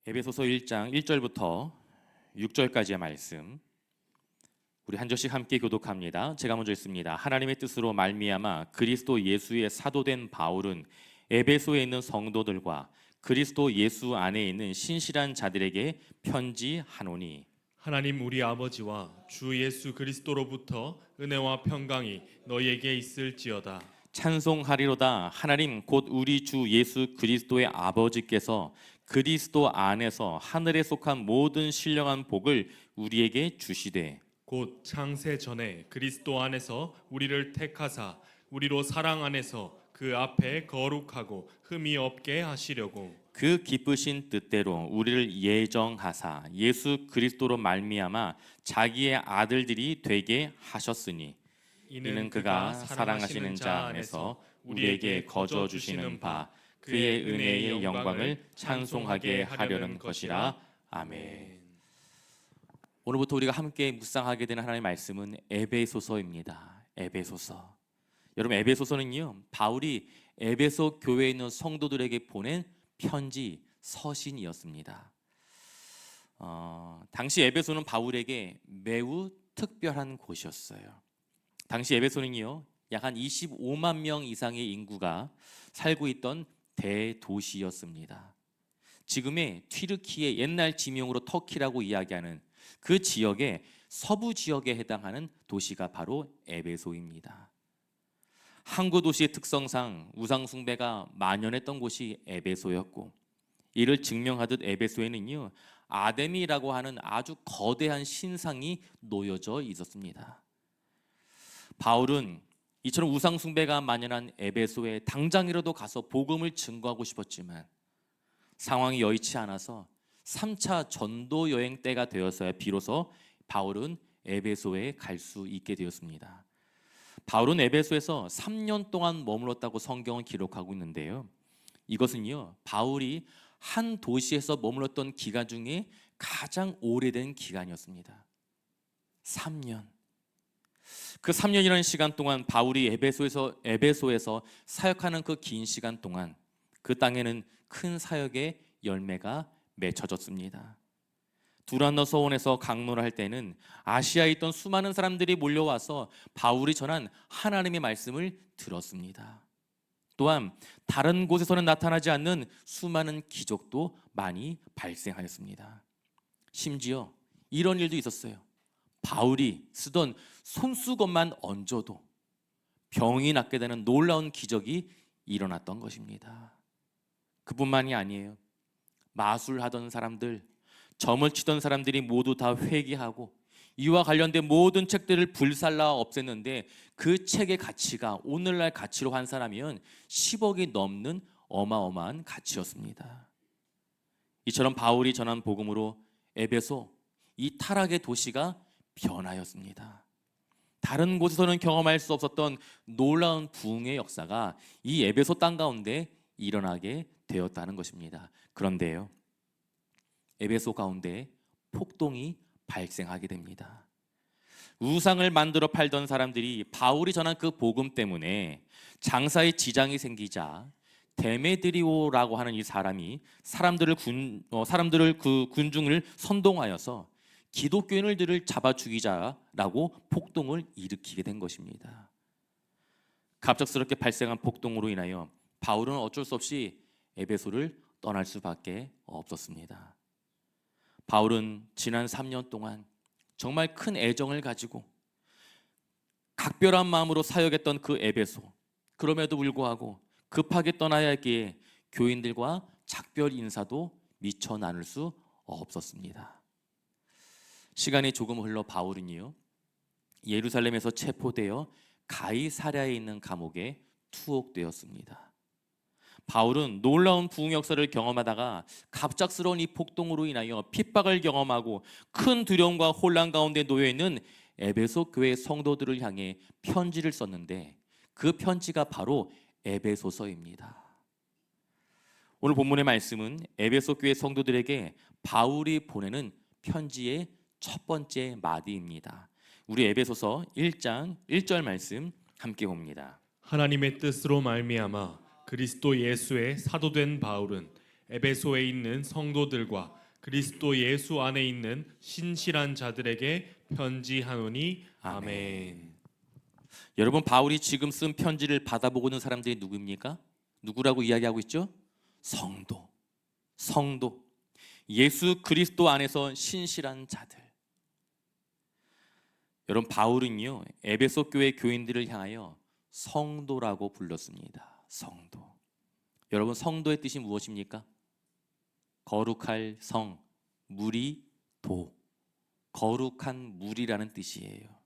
에베소서 1장 1절부터 6절까지의 말씀 우리 한 절씩 함께 교독합니다. 제가 먼저 읽습니다. 하나님의 뜻으로 말미암아 그리스도 예수의 사도된 바울은 에베소에 있는 성도들과 그리스도 예수 안에 있는 신실한 자들에게 편지하노니 하나님 우리 아버지와 주 예수 그리스도로부터 은혜와 평강이 너희에게 있을지어다. 찬송하리로다. 하나님 곧 우리 주 예수 그리스도의 아버지께서 그리스도 안에서 하늘에 속한 모든 신령한 복을 우리에게 주시되 곧 창세 전에 그리스도 안에서 우리를 택하사 우리로 사랑 안에서 그 앞에 거룩하고 흠이 없게 하시려고 그 기쁘신 뜻대로 우리를 예정하사 예수 그리스도로 말미암아 자기의 아들들이 되게 하셨으니 이는 그가 사랑하시는 자 안에서 우리에게 거저 주시는 바 그의 은혜의 영광을 찬송하게 하려는 것이라. 아멘. 오늘부터 우리가 함께 묵상하게 되는 하나님의 말씀은 에베소서입니다. 에베소서. 여러분, 에베소서는요, 바울이 에베소 교회에 있는 성도들에게 보낸 편지 서신이었습니다. 당시 에베소는 바울에게 매우 특별한 곳이었어요. 당시 에베소는요, 약 한 25만 명 이상의 인구가 살고 있던 대도시였습니다. 지금의 튀르키의 옛날 지명으로 터키라고 이야기하는 그 지역의 서부 지역에 해당하는 도시가 바로 에베소입니다. 항구 도시의 특성상 우상 숭배가 만연했던 곳이 에베소였고, 이를 증명하듯 에베소에는요, 아데미라고 하는 아주 거대한 신상이 놓여져 있었습니다. 바울은 이처럼 우상 숭배가 만연한 에베소에 당장이라도 가서 복음을 증거하고 싶었지만 상황이 여의치 않아서 3차 전도 여행 때가 되어서야 비로소 바울은 에베소에 갈 수 있게 되었습니다. 바울은 에베소에서 3년 동안 머물렀다고 성경은 기록하고 있는데요, 이것은요, 바울이 한 도시에서 머물렀던 기간 중에 가장 오래된 기간이었습니다. 3년. 그 3년이라는 시간 동안 바울이 에베소에서 사역하는 그 긴 시간 동안 그 땅에는 큰 사역의 열매가 맺혀졌습니다. 두란노 서원에서 강론을 할 때는 아시아에 있던 수많은 사람들이 몰려와서 바울이 전한 하나님의 말씀을 들었습니다. 또한 다른 곳에서는 나타나지 않는 수많은 기적도 많이 발생하였습니다. 심지어 이런 일도 있었어요. 바울이 쓰던 손수건만 얹어도 병이 낫게 되는 놀라운 기적이 일어났던 것입니다. 그뿐만이 아니에요. 마술하던 사람들, 점을 치던 사람들이 모두 다 회개하고 이와 관련된 모든 책들을 불살라 없앴는데 그 책의 가치가 오늘날 가치로 환산하면 10억이 넘는 어마어마한 가치였습니다. 이처럼 바울이 전한 복음으로 에베소, 이 타락의 도시가 변하였습니다. 다른 곳에서는 경험할 수 없었던 놀라운 부흥의 역사가 이 에베소 땅 가운데 일어나게 되었다는 것입니다. 그런데요, 에베소 가운데 폭동이 발생하게 됩니다. 우상을 만들어 팔던 사람들이 바울이 전한 그 복음 때문에 장사에 지장이 생기자 데메드리오라고 하는 이 사람이 사람들을 그 군중을 선동하여서 기독교인들을 잡아 죽이자라고 폭동을 일으키게 된 것입니다. 갑작스럽게 발생한 폭동으로 인하여 바울은 어쩔 수 없이 에베소를 떠날 수밖에 없었습니다. 바울은 지난 3년 동안 정말 큰 애정을 가지고 각별한 마음으로 사역했던 그 에베소, 그럼에도 불구하고 급하게 떠나야 하기에 교인들과 작별 인사도 미처 나눌 수 없었습니다. 시간이 조금 흘러 바울은요, 예루살렘에서 체포되어 가이사랴에 있는 감옥에 투옥되었습니다. 바울은 놀라운 부흥 역사를 경험하다가 갑작스러운 이 폭동으로 인하여 핍박을 경험하고 큰 두려움과 혼란 가운데 놓여 있는 에베소 교회 성도들을 향해 편지를 썼는데 그 편지가 바로 에베소서입니다. 오늘 본문의 말씀은 에베소 교회 성도들에게 바울이 보내는 편지의 첫 번째 마디입니다. 우리 에베소서 1장 1절 말씀 함께 봅니다. 하나님의 뜻으로 말미암아 그리스도 예수의 사도된 바울은 에베소에 있는 성도들과 그리스도 예수 안에 있는 신실한 자들에게 편지하노니 아멘. 여러분, 바울이 지금 쓴 편지를 받아보고 있는 사람들이 누구입니까? 누구라고 이야기하고 있죠? 성도. 성도. 예수 그리스도 안에서 신실한 자들. 여러분, 바울은요, 에베소 교회 교인들을 향하여 성도라고 불렀습니다. 성도. 여러분, 성도의 뜻이 무엇입니까? 거룩할 성, 물이 도. 거룩한 물이라는 뜻이에요.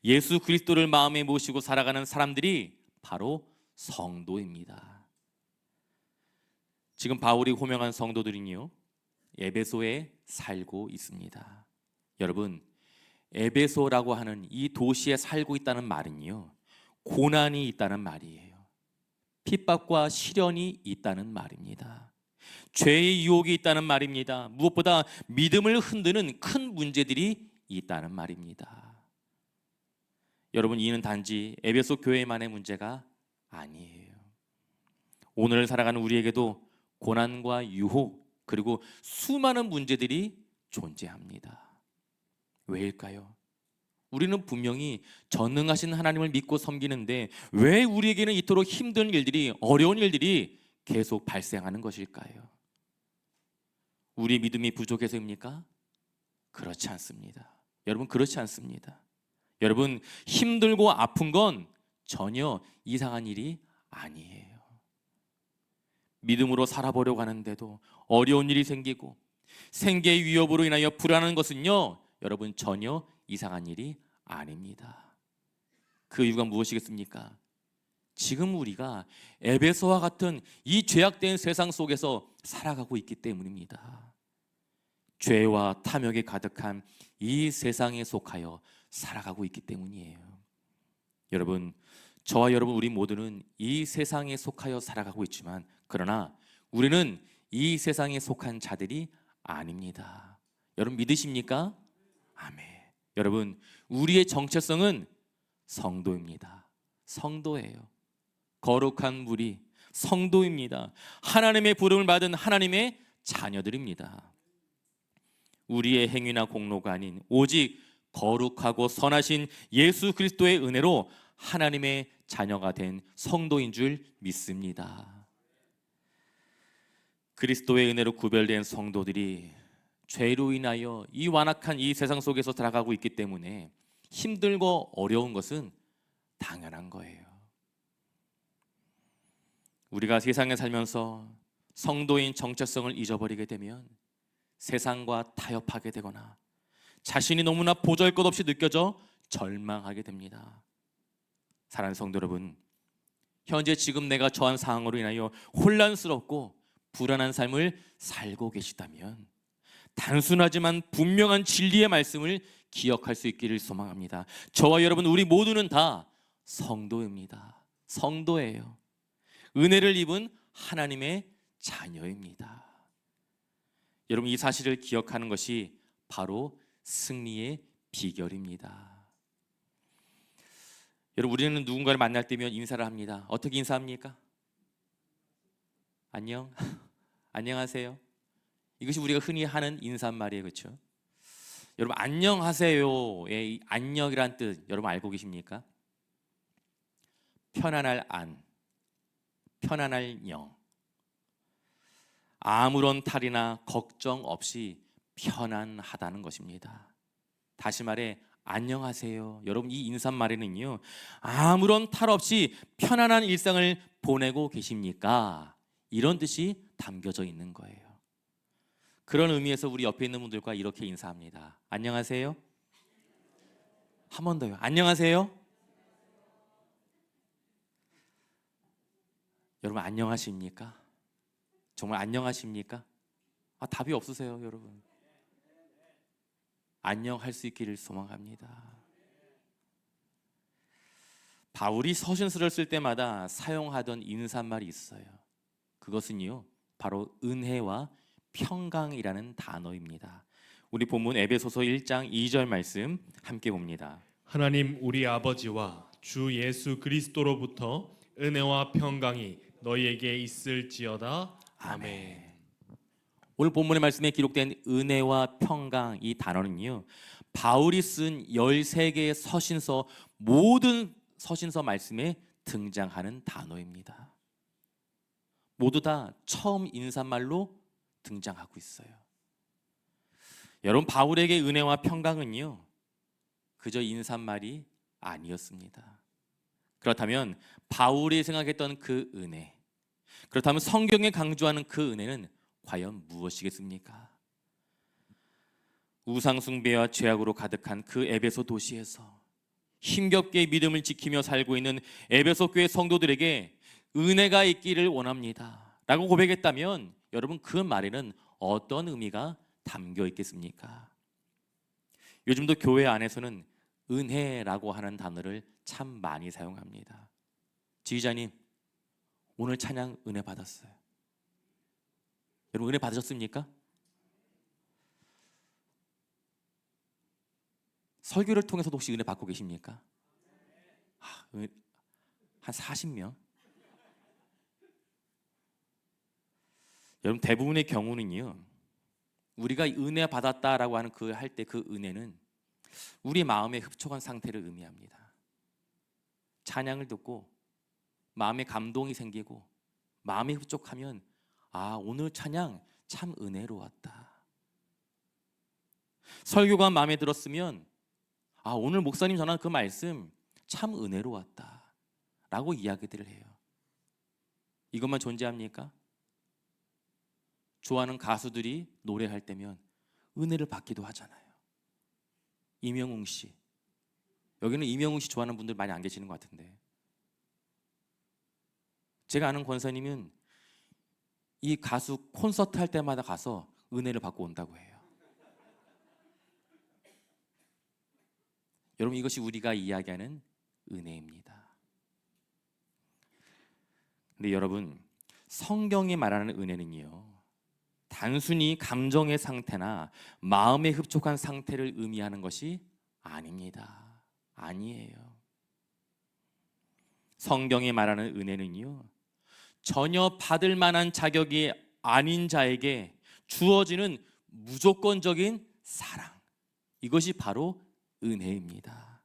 예수 그리스도를 마음에 모시고 살아가는 사람들이 바로 성도입니다. 지금 바울이 호명한 성도들은요, 에베소에 살고 있습니다. 여러분, 에베소라고 하는 이 도시에 살고 있다는 말은요, 고난이 있다는 말이에요. 핍박과 시련이 있다는 말입니다. 죄의 유혹이 있다는 말입니다. 무엇보다 믿음을 흔드는 큰 문제들이 있다는 말입니다. 여러분, 이는 단지 에베소 교회만의 문제가 아니에요. 오늘을 살아가는 우리에게도 고난과 유혹, 그리고 수많은 문제들이 존재합니다. 왜일까요? 우리는 분명히 전능하신 하나님을 믿고 섬기는데 왜 우리에게는 이토록 힘든 일들이, 어려운 일들이 계속 발생하는 것일까요? 우리 믿음이 부족해서입니까? 그렇지 않습니다. 여러분, 그렇지 않습니다. 여러분, 힘들고 아픈 건 전혀 이상한 일이 아니에요. 믿음으로 살아보려고 하는데도 어려운 일이 생기고 생계의 위협으로 인하여 불안한 것은요, 여러분, 전혀 이상한 일이 아닙니다. 그 이유가 무엇이겠습니까? 지금 우리가 에베소와 같은 이 죄악된 세상 속에서 살아가고 있기 때문입니다. 죄와 탐욕에 가득한 이 세상에 속하여 살아가고 있기 때문이에요. 여러분, 저와 여러분, 우리 모두는 이 세상에 속하여 살아가고 있지만, 그러나 우리는 이 세상에 속한 자들이 아닙니다. 여러분, 믿으십니까? 아멘. 여러분, 우리의 정체성은 성도입니다. 성도예요. 거룩한 무리, 성도입니다. 하나님의 부름을 받은 하나님의 자녀들입니다. 우리의 행위나 공로가 아닌 오직 거룩하고 선하신 예수 그리스도의 은혜로 하나님의 자녀가 된 성도인 줄 믿습니다. 그리스도의 은혜로 구별된 성도들이 죄로 인하여 이 완악한 이 세상 속에서 살아가고 있기 때문에 힘들고 어려운 것은 당연한 거예요. 우리가 세상에 살면서 성도인 정체성을 잊어버리게 되면 세상과 타협하게 되거나 자신이 너무나 보잘것없이 느껴져 절망하게 됩니다. 사랑하는 성도 여러분, 현재 지금 내가 처한 상황으로 인하여 혼란스럽고 불안한 삶을 살고 계시다면 단순하지만 분명한 진리의 말씀을 기억할 수 있기를 소망합니다. 저와 여러분, 우리 모두는 다 성도입니다. 성도예요. 은혜를 입은 하나님의 자녀입니다. 여러분, 이 사실을 기억하는 것이 바로 승리의 비결입니다. 여러분, 우리는 누군가를 만날 때면 인사를 합니다. 어떻게 인사합니까? 안녕, 안녕하세요. 이것이 우리가 흔히 하는 인사말이에요, 그렇죠? 여러분, 안녕하세요의 안녕이란 뜻 여러분 알고 계십니까? 편안할 안, 편안할 영. 아무런 탈이나 걱정 없이 편안하다는 것입니다. 다시 말해 안녕하세요. 여러분, 이 인사말에는요, 아무런 탈 없이 편안한 일상을 보내고 계십니까? 이런 뜻이 담겨져 있는 거예요. 그런 의미에서 우리 옆에 있는 분들과 이렇게 인사합니다. 안녕하세요. 한 번 더요. 안녕하세요. 여러분, 안녕하십니까? 정말 안녕하십니까? 답이 없으세요, 여러분. 안녕할 수 있기를 소망합니다. 바울이 서신서를 쓸 때마다 사용하던 인사말이 있어요. 그것은요, 바로 은혜와 평강이라는 단어입니다. 우리 본문 에베소서 1장 2절 말씀 함께 봅니다. 하나님 우리 아버지와 주 예수 그리스도로부터 은혜와 평강이 너희에게 있을지어다. 아멘. 오늘 본문의 말씀에 기록된 은혜와 평강 이 단어는요, 바울이 쓴 13개의 서신서 모든 서신서 말씀에 등장하는 단어입니다. 모두 다 처음 인사말로 등장하고 있어요. 여러분, 바울에게 은혜와 평강은요, 그저 인사말이 아니었습니다. 그렇다면 바울이 생각했던 그 은혜, 그렇다면 성경에 강조하는 그 은혜는 과연 무엇이겠습니까? 우상숭배와 죄악으로 가득한 그 에베소 도시에서 힘겹게 믿음을 지키며 살고 있는 에베소 교회 성도들에게 은혜가 있기를 원합니다 라고 고백했다면 여러분, 그 말에는 어떤 의미가 담겨 있겠습니까? 요즘도 교회 안에서는 은혜라고 하는 단어를 참 많이 사용합니다. 지휘자님, 오늘 찬양 은혜 받았어요. 여러분, 은혜 받으셨습니까? 설교를 통해서도 혹시 은혜 받고 계십니까? 한 40명? 여러분, 대부분의 경우는요, 우리가 은혜 받았다라고 하는 그 할 때 그 은혜는 우리 마음의 흡족한 상태를 의미합니다. 찬양을 듣고 마음에 감동이 생기고 마음이 흡족하면 오늘 찬양 참 은혜로웠다. 설교가 마음에 들었으면 오늘 목사님 전한 그 말씀 참 은혜로웠다 라고 이야기들을 해요. 이것만 존재합니까? 좋아하는 가수들이 노래할 때면 은혜를 받기도 하잖아요. 임영웅 씨, 여기는 임영웅 씨 좋아하는 분들 많이 안 계시는 것 같은데, 제가 아는 권사님은 이 가수 콘서트 할 때마다 가서 은혜를 받고 온다고 해요. 여러분, 이것이 우리가 이야기하는 은혜입니다. 근데 여러분, 성경이 말하는 은혜는요, 단순히 감정의 상태나 마음의 흡족한 상태를 의미하는 것이 아닙니다. 아니에요. 성경이 말하는 은혜는요, 전혀 받을 만한 자격이 아닌 자에게 주어지는 무조건적인 사랑, 이것이 바로 은혜입니다.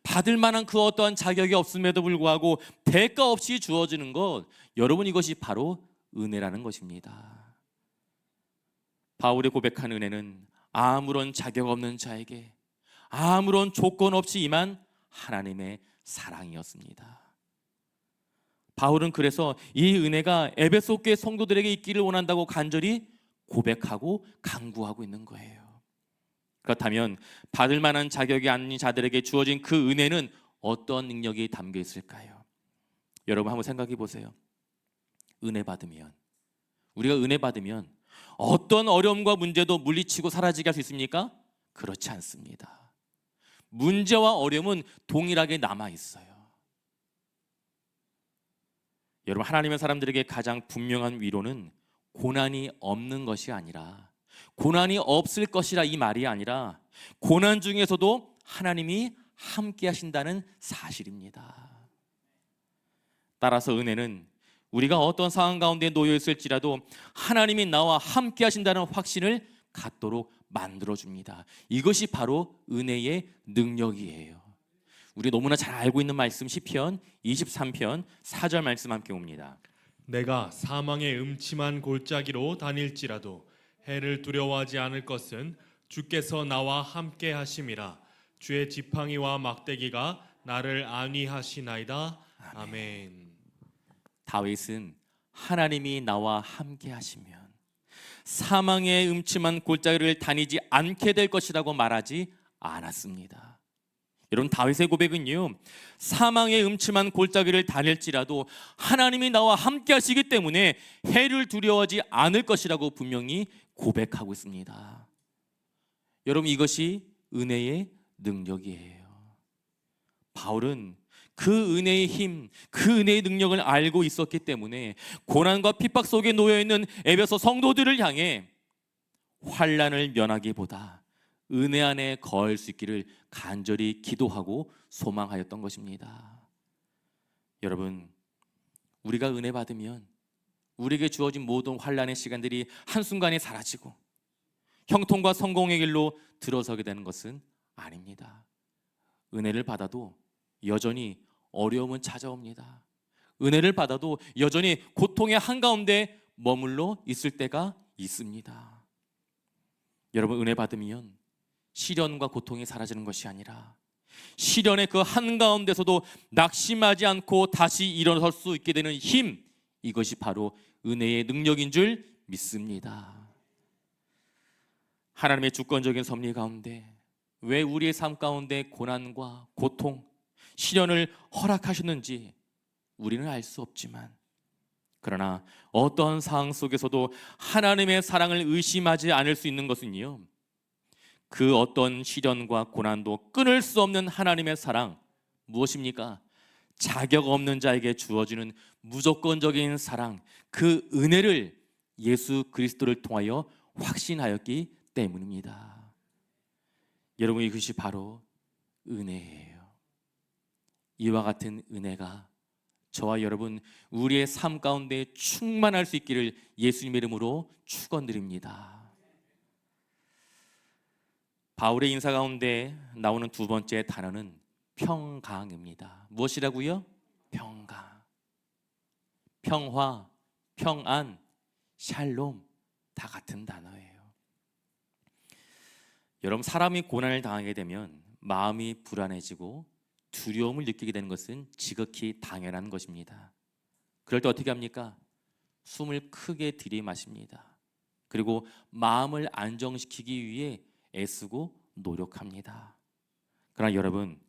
받을 만한 그 어떠한 자격이 없음에도 불구하고 대가 없이 주어지는 것, 여러분, 이것이 바로 은혜라는 것입니다. 바울이 고백한 은혜는 아무런 자격 없는 자에게 아무런 조건 없이 임한 하나님의 사랑이었습니다. 바울은 그래서 이 은혜가 에베소 교회 성도들에게 있기를 원한다고 간절히 고백하고 간구하고 있는 거예요. 그렇다면 받을 만한 자격이 아닌 자들에게 주어진 그 은혜는 어떤 능력이 담겨 있을까요? 여러분, 한번 생각해 보세요. 우리가 은혜 받으면 어떤 어려움과 문제도 물리치고 사라지게 할 수 있습니까? 그렇지 않습니다. 문제와 어려움은 동일하게 남아 있어요. 여러분, 하나님의 사람들에게 가장 분명한 위로는 고난이 없는 것이 아니라, 고난이 없을 것이라 이 말이 아니라, 고난 중에서도 하나님이 함께 하신다는 사실입니다. 따라서 은혜는 우리가 어떤 상황 가운데 놓여 있을지라도 하나님이 나와 함께 하신다는 확신을 갖도록 만들어줍니다. 이것이 바로 은혜의 능력이에요. 우리 너무나 잘 알고 있는 말씀, 시편 23편 4절 말씀 함께 봅니다. 내가 사망의 음침한 골짜기로 다닐지라도 해를 두려워하지 않을 것은 주께서 나와 함께 하심이라. 주의 지팡이와 막대기가 나를 안위하시나이다. 아멘. 다윗은 하나님이 나와 함께 하시면 사망의 음침한 골짜기를 다니지 않게 될 것이라고 말하지 않았습니다. 여러분, 다윗의 고백은요, 사망의 음침한 골짜기를 다닐지라도 하나님이 나와 함께 하시기 때문에 해를 두려워하지 않을 것이라고 분명히 고백하고 있습니다. 여러분, 이것이 은혜의 능력이에요. 바울은 그 은혜의 힘, 그 은혜의 능력을 알고 있었기 때문에 고난과 핍박 속에 놓여있는 에베소 성도들을 향해 환난을 면하기보다 은혜 안에 거할 수 있기를 간절히 기도하고 소망하였던 것입니다. 여러분, 우리가 은혜 받으면 우리에게 주어진 모든 환란의 시간들이 한순간에 사라지고 형통과 성공의 길로 들어서게 되는 것은 아닙니다. 은혜를 받아도 여전히 어려움은 찾아옵니다. 은혜를 받아도 여전히 고통의 한가운데 머물러 있을 때가 있습니다. 여러분, 은혜 받으면 시련과 고통이 사라지는 것이 아니라 시련의 그 한가운데서도 낙심하지 않고 다시 일어설 수 있게 되는 힘, 이것이 바로 은혜의 능력인 줄 믿습니다. 하나님의 주권적인 섭리 가운데 왜 우리의 삶 가운데 고난과 고통, 시련을 허락하셨는지 우리는 알 수 없지만, 그러나 어떠한 상황 속에서도 하나님의 사랑을 의심하지 않을 수 있는 것은요, 그 어떤 시련과 고난도 끊을 수 없는 하나님의 사랑, 무엇입니까? 자격 없는 자에게 주어지는 무조건적인 사랑, 그 은혜를 예수 그리스도를 통하여 확신하였기 때문입니다. 여러분, 이것이 바로 은혜예요. 이와 같은 은혜가 저와 여러분 우리의 삶 가운데 충만할 수 있기를 예수님의 이름으로 축원드립니다. 바울의 인사 가운데 나오는 두 번째 단어는 평강입니다. 무엇이라고요? 평강. 평화, 평안, 샬롬 다 같은 단어예요. 여러분, 사람이 고난을 당하게 되면 마음이 불안해지고 두려움을 느끼게 되는 것은 지극히 당연한 것입니다. 그럴 때 어떻게 합니까? 숨을 크게 들이마십니다. 그리고 마음을 안정시키기 위해 애쓰고 노력합니다. 그러나 여러분,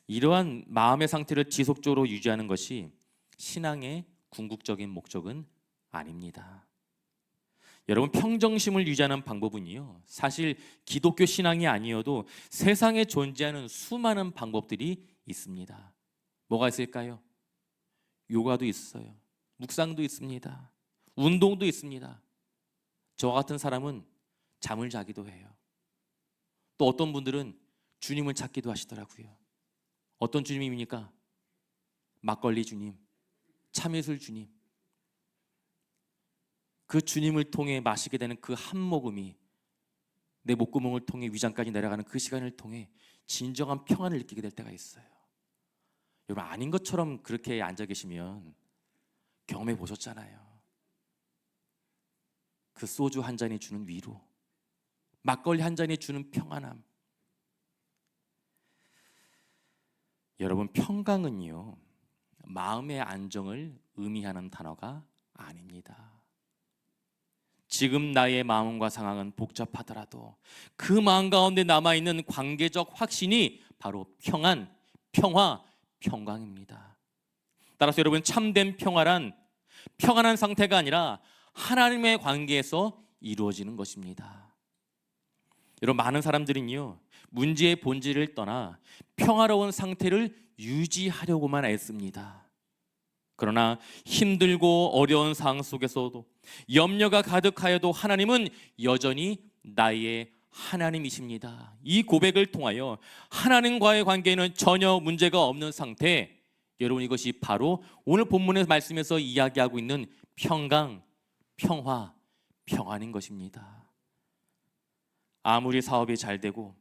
이러한 마음의 상태를 지속적으로 유지하는 것이 신앙의 궁극적인 목적은 아닙니다. 여러분, 평정심을 유지하는 방법은요, 사실 기독교 신앙이 아니어도 세상에 존재하는 수많은 방법들이 있습니다. 뭐가 있을까요? 요가도 있어요. 묵상도 있습니다. 운동도 있습니다. 저와 같은 사람은 잠을 자기도 해요. 또 어떤 분들은 주님을 찾기도 하시더라고요. 어떤 주님입니까? 막걸리 주님, 참이슬 주님. 그 주님을 통해 마시게 되는 그 한 모금이 내 목구멍을 통해 위장까지 내려가는 그 시간을 통해 진정한 평안을 느끼게 될 때가 있어요. 여러분, 아닌 것처럼 그렇게 앉아 계시면 경험해 보셨잖아요. 그 소주 한 잔이 주는 위로, 막걸리 한 잔이 주는 평안함. 여러분, 평강은요, 마음의 안정을 의미하는 단어가 아닙니다. 지금 나의 마음과 상황은 복잡하더라도 그 마음 가운데 남아있는 관계적 확신이 바로 평안, 평화, 평강입니다. 따라서 여러분, 참된 평화란 평안한 상태가 아니라 하나님의 관계에서 이루어지는 것입니다. 여러분, 많은 사람들은요, 문제의 본질을 떠나 평화로운 상태를 유지하려고만 애씁니다. 그러나 힘들고 어려운 상황 속에서도 염려가 가득하여도 하나님은 여전히 나의 하나님이십니다. 이 고백을 통하여 하나님과의 관계에는 전혀 문제가 없는 상태, 여러분, 이것이 바로 오늘 본문의 말씀에서 이야기하고 있는 평강, 평화, 평안인 것입니다. 아무리 사업이 잘 되고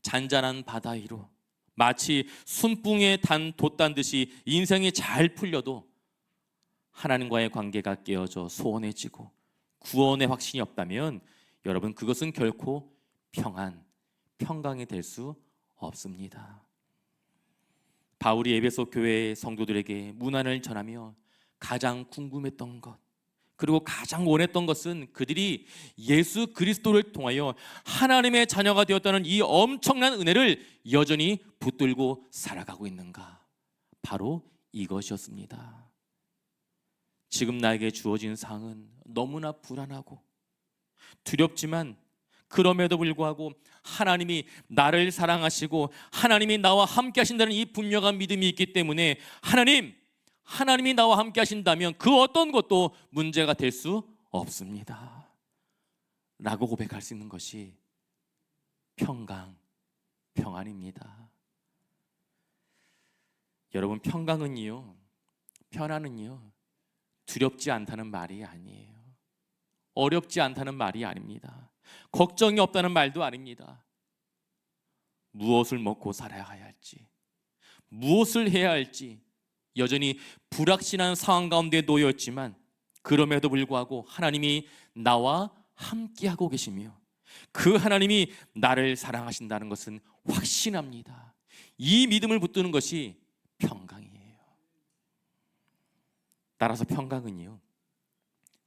잔잔한 바다 위로 마치 순풍에 단 돛단 듯이 인생이 잘 풀려도 하나님과의 관계가 깨어져 소원해지고 구원의 확신이 없다면 여러분, 그것은 결코 평안, 평강이 될 수 없습니다. 바울이 에베소 교회의 성도들에게 문안을 전하며 가장 궁금했던 것, 그리고 가장 원했던 것은 그들이 예수 그리스도를 통하여 하나님의 자녀가 되었다는 이 엄청난 은혜를 여전히 붙들고 살아가고 있는가, 바로 이것이었습니다. 지금 나에게 주어진 상은 너무나 불안하고 두렵지만 그럼에도 불구하고 하나님이 나를 사랑하시고 하나님이 나와 함께 하신다는 이 분명한 믿음이 있기 때문에 하나님이 나와 함께 하신다면 그 어떤 것도 문제가 될 수 없습니다 라고 고백할 수 있는 것이 평강, 평안입니다. 여러분, 평강은요, 편안은요, 두렵지 않다는 말이 아니에요. 어렵지 않다는 말이 아닙니다. 걱정이 없다는 말도 아닙니다. 무엇을 먹고 살아야 할지, 무엇을 해야 할지 여전히 불확실한 상황 가운데 놓여 있지만 그럼에도 불구하고 하나님이 나와 함께하고 계시며 그 하나님이 나를 사랑하신다는 것은 확신합니다. 이 믿음을 붙드는 것이 평강이에요. 따라서 평강은요,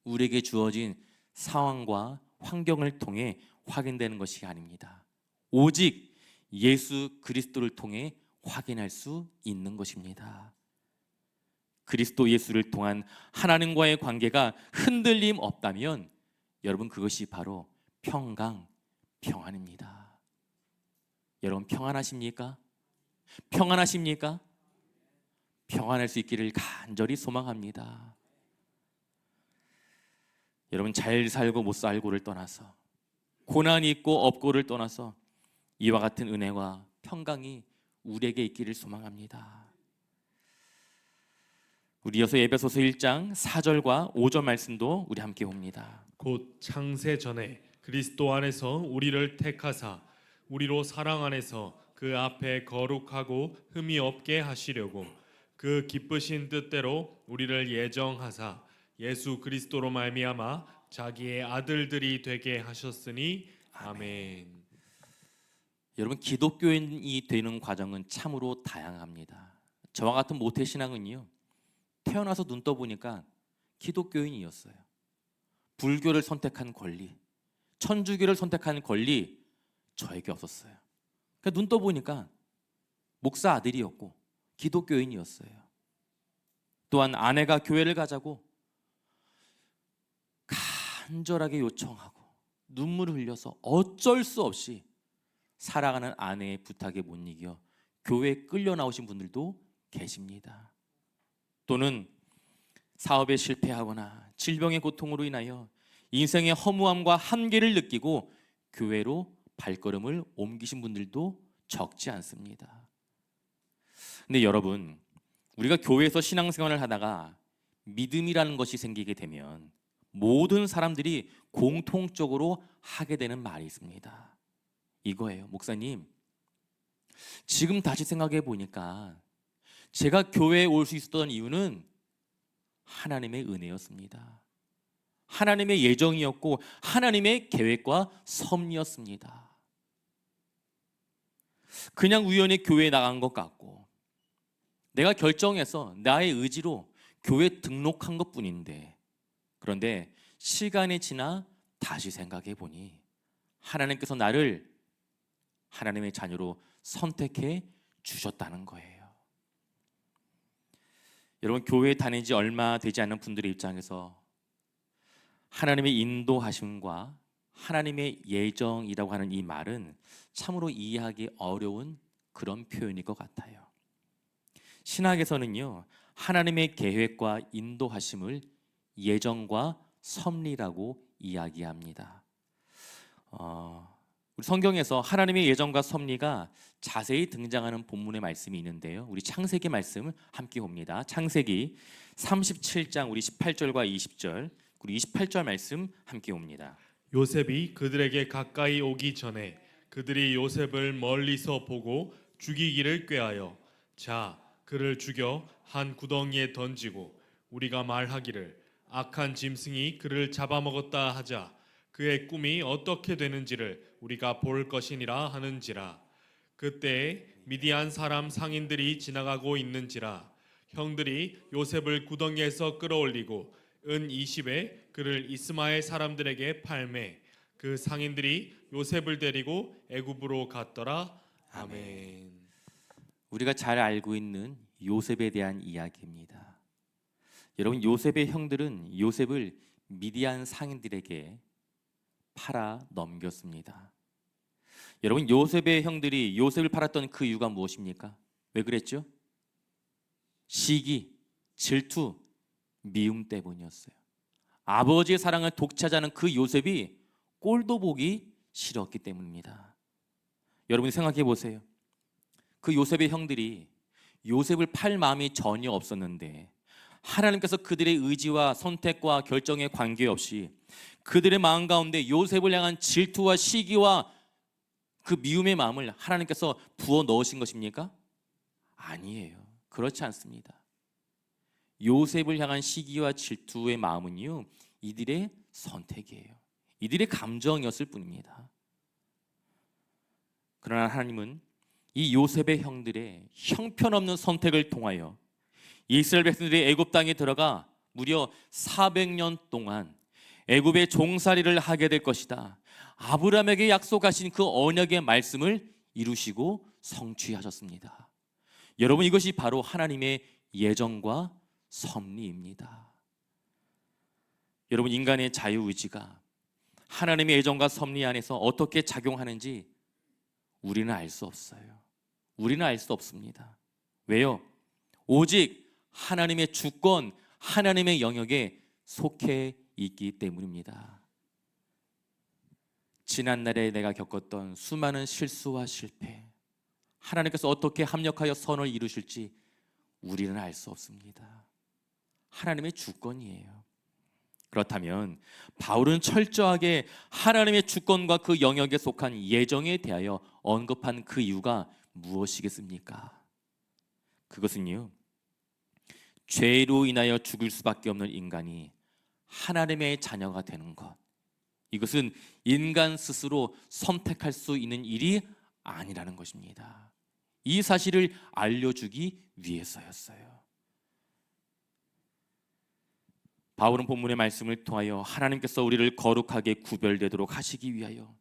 우리에게 주어진 상황과 환경을 통해 확인되는 것이 아닙니다. 오직 예수 그리스도를 통해 확인할 수 있는 것입니다. 그리스도 예수를 통한 하나님과의 관계가 흔들림 없다면 여러분 그것이 바로 평강, 평안입니다. 여러분 평안하십니까? 평안하십니까? 평안할 수 있기를 간절히 소망합니다. 여러분 잘 살고 못 살고를 떠나서 고난이 있고 없고를 떠나서 이와 같은 은혜와 평강이 우리에게 있기를 소망합니다. 우리 이어서 에베소서 1장 4절과 5절 말씀도 우리 함께 봅니다. 곧 창세 전에 그리스도 안에서 우리를 택하사 우리로 사랑 안에서 그 앞에 거룩하고 흠이 없게 하시려고 그 기쁘신 뜻대로 우리를 예정하사 예수 그리스도로 말미암아 자기의 아들들이 되게 하셨으니 아멘. 여러분 기독교인이 되는 과정은 참으로 다양합니다. 저와 같은 모태신앙은요, 태어나서 눈 떠보니까 기독교인이었어요. 불교를 선택한 권리, 천주교를 선택한 권리 저에게 없었어요. 그러니까 눈 떠보니까 목사 아들이었고 기독교인이었어요. 또한 아내가 교회를 가자고 간절하게 요청하고 눈물을 흘려서 어쩔 수 없이 사랑하는 아내의 부탁에 못 이겨 교회에 끌려 나오신 분들도 계십니다. 또는 사업에 실패하거나 질병의 고통으로 인하여 인생의 허무함과 한계를 느끼고 교회로 발걸음을 옮기신 분들도 적지 않습니다. 근데 여러분, 우리가 교회에서 신앙생활을 하다가 믿음이라는 것이 생기게 되면 모든 사람들이 공통적으로 하게 되는 말이 있습니다. 이거예요. 목사님, 지금 다시 생각해 보니까 제가 교회에 올 수 있었던 이유는 하나님의 은혜였습니다. 하나님의 예정이었고 하나님의 계획과 섭리였습니다. 그냥 우연히 교회에 나간 것 같고 내가 결정해서 나의 의지로 교회 등록한 것뿐인데, 그런데 시간이 지나 다시 생각해 보니 하나님께서 나를 하나님의 자녀로 선택해 주셨다는 거예요. 여러분 교회에 다닌 지 얼마 되지 않은 분들의 입장에서 하나님의 인도하심과 하나님의 예정이라고 하는 이 말은 참으로 이해하기 어려운 그런 표현일 것 같아요. 신학에서는요, 하나님의 계획과 인도하심을 예정과 섭리라고 이야기합니다. 우리 성경에서 하나님의 예정과 섭리가 자세히 등장하는 본문의 말씀이 있는데요, 우리 창세기 말씀 함께 봅니다. 창세기 37장 우리 18절과 20절, 우리 28절 말씀 함께 봅니다. 요셉이 그들에게 가까이 오기 전에 그들이 요셉을 멀리서 보고 죽이기를 꾀하여 자 그를 죽여 한 구덩이에 던지고 우리가 말하기를 악한 짐승이 그를 잡아먹었다 하자 그의 꿈이 어떻게 되는지를 우리가 볼 것이니라 하는지라. 그때에 미디안 사람 상인들이 지나가고 있는지라 형들이 요셉을 구덩이에서 끌어올리고 은 20에 그를 이스마엘 사람들에게 팔매 그 상인들이 요셉을 데리고 애굽으로 갔더라. 아멘. 우리가 잘 알고 있는 요셉에 대한 이야기입니다. 여러분 요셉의 형들은 요셉을 미디안 상인들에게 팔아 넘겼습니다. 여러분 요셉의 형들이 요셉을 팔았던 그 이유가 무엇입니까? 왜 그랬죠? 시기, 질투, 미움 때문이었어요. 아버지의 사랑을 독차지하는 그 요셉이 꼴도 보기 싫었기 때문입니다. 여러분이 생각해 보세요. 그 요셉의 형들이 요셉을 팔 마음이 전혀 없었는데 하나님께서 그들의 의지와 선택과 결정에 관계없이 그들의 마음 가운데 요셉을 향한 질투와 시기와 그 미움의 마음을 하나님께서 부어 넣으신 것입니까? 아니에요. 그렇지 않습니다. 요셉을 향한 시기와 질투의 마음은요, 이들의 선택이에요. 이들의 감정이었을 뿐입니다. 그러나 하나님은 이 요셉의 형들의 형편없는 선택을 통하여 이스라엘 백성들이 애굽 땅에 들어가 무려 400년 동안 애굽의 종살이를 하게 될 것이다. 아브라함에게 약속하신 그 언약의 말씀을 이루시고 성취하셨습니다. 여러분, 이것이 바로 하나님의 예정과 섭리입니다. 여러분, 인간의 자유의지가 하나님의 예정과 섭리 안에서 어떻게 작용하는지 우리는 알 수 없어요. 우리는 알 수 없습니다. 왜요? 오직 하나님의 주권, 하나님의 영역에 속해 있기 때문입니다. 지난날에 내가 겪었던 수많은 실수와 실패, 하나님께서 어떻게 합력하여 선을 이루실지 우리는 알 수 없습니다. 하나님의 주권이에요. 그렇다면 바울은 철저하게 하나님의 주권과 그 영역에 속한 예정에 대하여 언급한 그 이유가 무엇이겠습니까? 그것은요, 죄로 인하여 죽을 수밖에 없는 인간이 하나님의 자녀가 되는 것, 이것은 인간 스스로 선택할 수 있는 일이 아니라는 것입니다. 이 사실을 알려주기 위해서였어요. 바울은 본문의 말씀을 통하여 하나님께서 우리를 거룩하게 구별되도록 하시기 위하여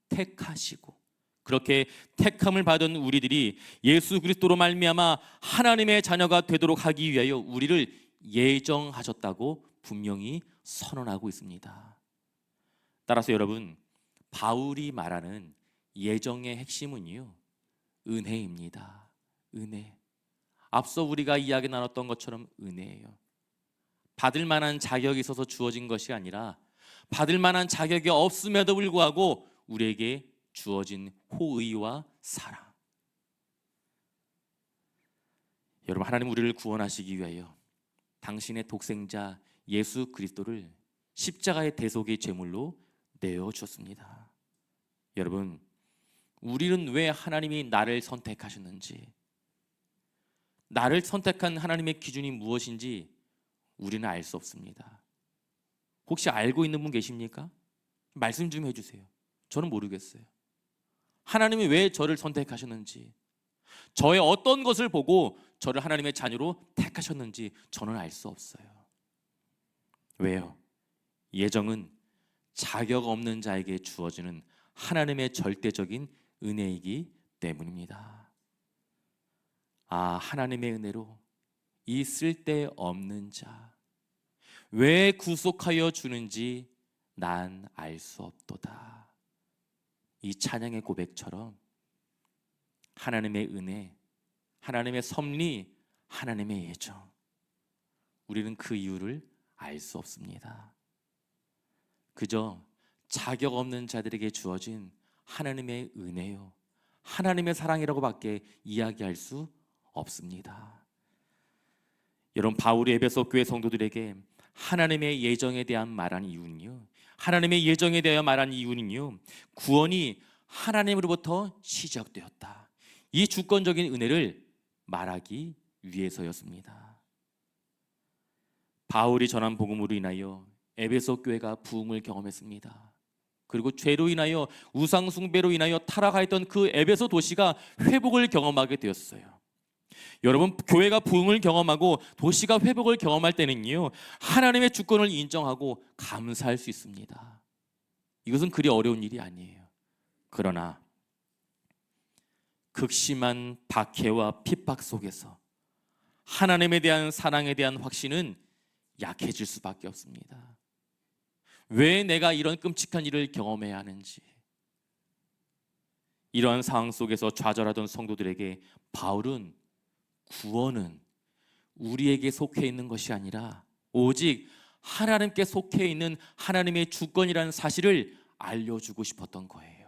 택하시고, 그렇게 택함을 받은 우리들이 예수 그리스도로 말미암아 하나님의 자녀가 되도록 하기 위하여 우리를 예정하셨다고 분명히 선언하고 있습니다. 따라서 여러분, 바울이 말하는 예정의 핵심은요, 은혜입니다. 은혜. 앞서 우리가 이야기 나눴던 것처럼 은혜예요. 받을 만한 자격이 있어서 주어진 것이 아니라 받을 만한 자격이 없음에도 불구하고 우리에게 주어진 호의와 사랑. 여러분, 하나님 우리를 구원하시기 위하여 당신의 독생자 예수 그리스도를 십자가의 대속의 제물로 내어주셨습니다. 여러분, 우리는 왜 하나님이 나를 선택하셨는지, 나를 선택한 하나님의 기준이 무엇인지 우리는 알 수 없습니다. 혹시 알고 있는 분 계십니까? 말씀 좀 해주세요. 저는 모르겠어요. 하나님이 왜 저를 선택하셨는지, 저의 어떤 것을 보고 저를 하나님의 자녀로 택하셨는지 저는 알 수 없어요. 왜요? 예정은 자격 없는 자에게 주어지는 하나님의 절대적인 은혜이기 때문입니다. 아, 하나님의 은혜로 이 쓸데없는 자 왜 구속하여 주는지 난 알 수 없도다. 이 찬양의 고백처럼 하나님의 은혜, 하나님의 섭리, 하나님의 예정, 우리는 그 이유를 알 수 없습니다. 그저 자격 없는 자들에게 주어진 하나님의 은혜요, 하나님의 사랑이라고밖에 이야기할 수 없습니다. 여러분, 바울이 에베소 교회 성도들에게 하나님의 예정에 대한 말한 이유는요, 하나님의 예정에 대하여 말한 이유는요, 구원이 하나님으로부터 시작되었다, 이 주권적인 은혜를 말하기 위해서였습니다. 바울이 전한 복음으로 인하여 에베소 교회가 부흥을 경험했습니다. 그리고 죄로 인하여, 우상 숭배로 인하여 타락하였던 그 에베소 도시가 회복을 경험하게 되었어요. 여러분, 교회가 부흥을 경험하고 도시가 회복을 경험할 때는요, 하나님의 주권을 인정하고 감사할 수 있습니다. 이것은 그리 어려운 일이 아니에요. 그러나 극심한 박해와 핍박 속에서 하나님에 대한 사랑에 대한 확신은 약해질 수밖에 없습니다. 왜 내가 이런 끔찍한 일을 경험해야 하는지, 이러한 상황 속에서 좌절하던 성도들에게 바울은 구원은 우리에게 속해 있는 것이 아니라 오직 하나님께 속해 있는 하나님의 주권이라는 사실을 알려주고 싶었던 거예요.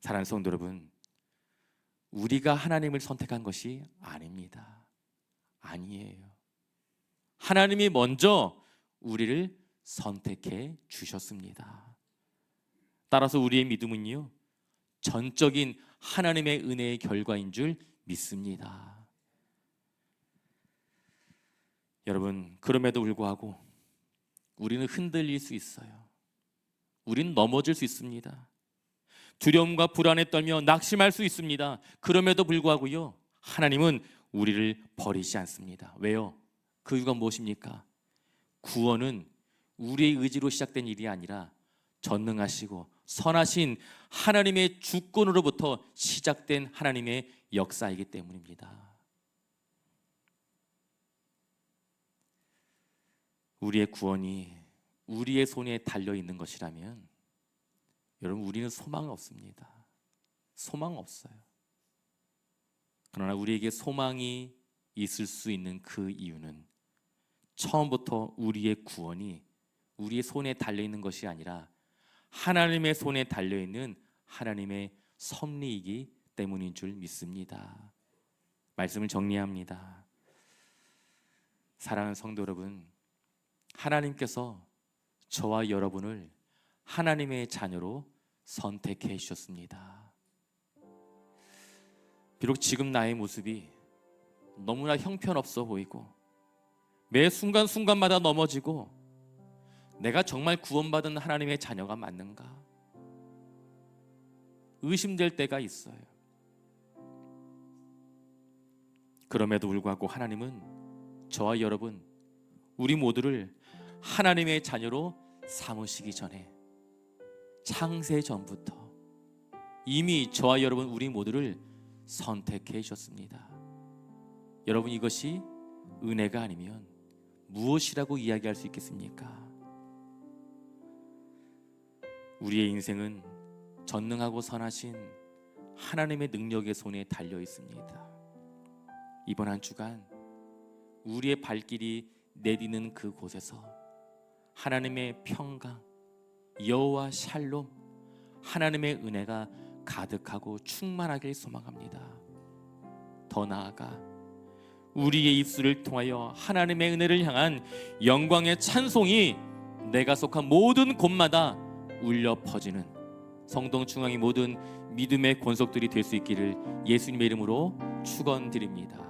사랑하는 성도 여러분, 우리가 하나님을 선택한 것이 아닙니다. 아니에요. 하나님이 먼저 우리를 선택해 주셨습니다. 따라서 우리의 믿음은요, 전적인 하나님의 은혜의 결과인 줄 믿습니다. 여러분, 그럼에도 불구하고 우리는 흔들릴 수 있어요. 우리는 넘어질 수 있습니다. 두려움과 불안에 떨며 낙심할 수 있습니다. 그럼에도 불구하고요, 하나님은 우리를 버리지 않습니다. 왜요? 그 이유가 무엇입니까? 구원은 우리의 의지로 시작된 일이 아니라 전능하시고 선하신 하나님의 주권으로부터 시작된 하나님의 역사이기 때문입니다. 우리의 구원이 우리의 손에 달려 있는 것이라면 여러분, 우리는 소망 없습니다. 소망 없어요. 그러나 우리에게 소망이 있을 수 있는 그 이유는 처음부터 우리의 구원이 우리의 손에 달려 있는 것이 아니라 하나님의 손에 달려 있는 하나님의 섭리이기 때문인 줄 믿습니다. 말씀을 정리합니다. 사랑하는 성도 여러분, 하나님께서 저와 여러분을 하나님의 자녀로 선택해 주셨습니다. 비록 지금 나의 모습이 너무나 형편없어 보이고 매 순간순간마다 넘어지고 내가 정말 구원받은 하나님의 자녀가 맞는가 의심될 때가 있어요. 그럼에도 불구하고 하나님은 저와 여러분, 우리 모두를 하나님의 자녀로 삼으시기 전에 창세 전부터 이미 저와 여러분 우리 모두를 선택해 주셨습니다. 여러분, 이것이 은혜가 아니면 무엇이라고 이야기할 수 있겠습니까? 우리의 인생은 전능하고 선하신 하나님의 능력의 손에 달려 있습니다. 이번 한 주간 우리의 발길이 내디는 그곳에서 하나님의 평강, 여호와 샬롬, 하나님의 은혜가 가득하고 충만하길 소망합니다. 더 나아가 우리의 입술을 통하여 하나님의 은혜를 향한 영광의 찬송이 내가 속한 모든 곳마다 울려 퍼지는 성동 중앙의 모든 믿음의 권속들이 될 수 있기를 예수님의 이름으로 축원드립니다.